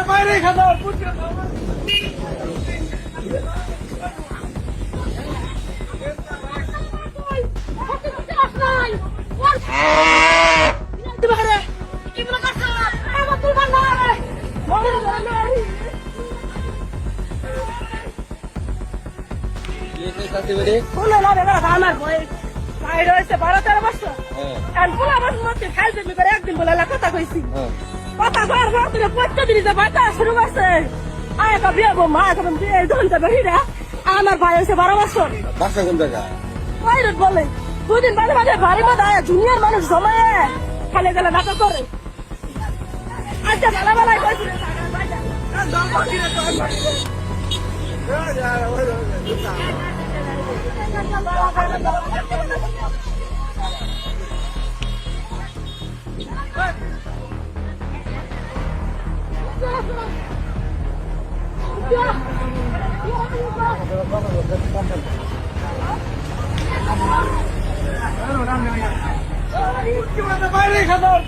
বাইরে খাবার আমার বয়স রয়েছে 12-13 বছর। একদিন বলে কথা কইছি কথা কয়ার পর তুমি প্রত্যেকদিন যে বাচ্চা শুরু করছে আয় বিয়ে মা এখন বিয়ে ধরতে বেরিয়ে আমার ভাই হয়েছে 12 বছর। বাসা কোন জায়গা? বাইরত বলে 2 দিন বাদে বাদে বাড়ি মধ্যে জুনিয়র মানুষ জমায়ে খালে গেলে নাটক করে। আচ্ছা বেলা বেলায় কইছি বাইরে খাবার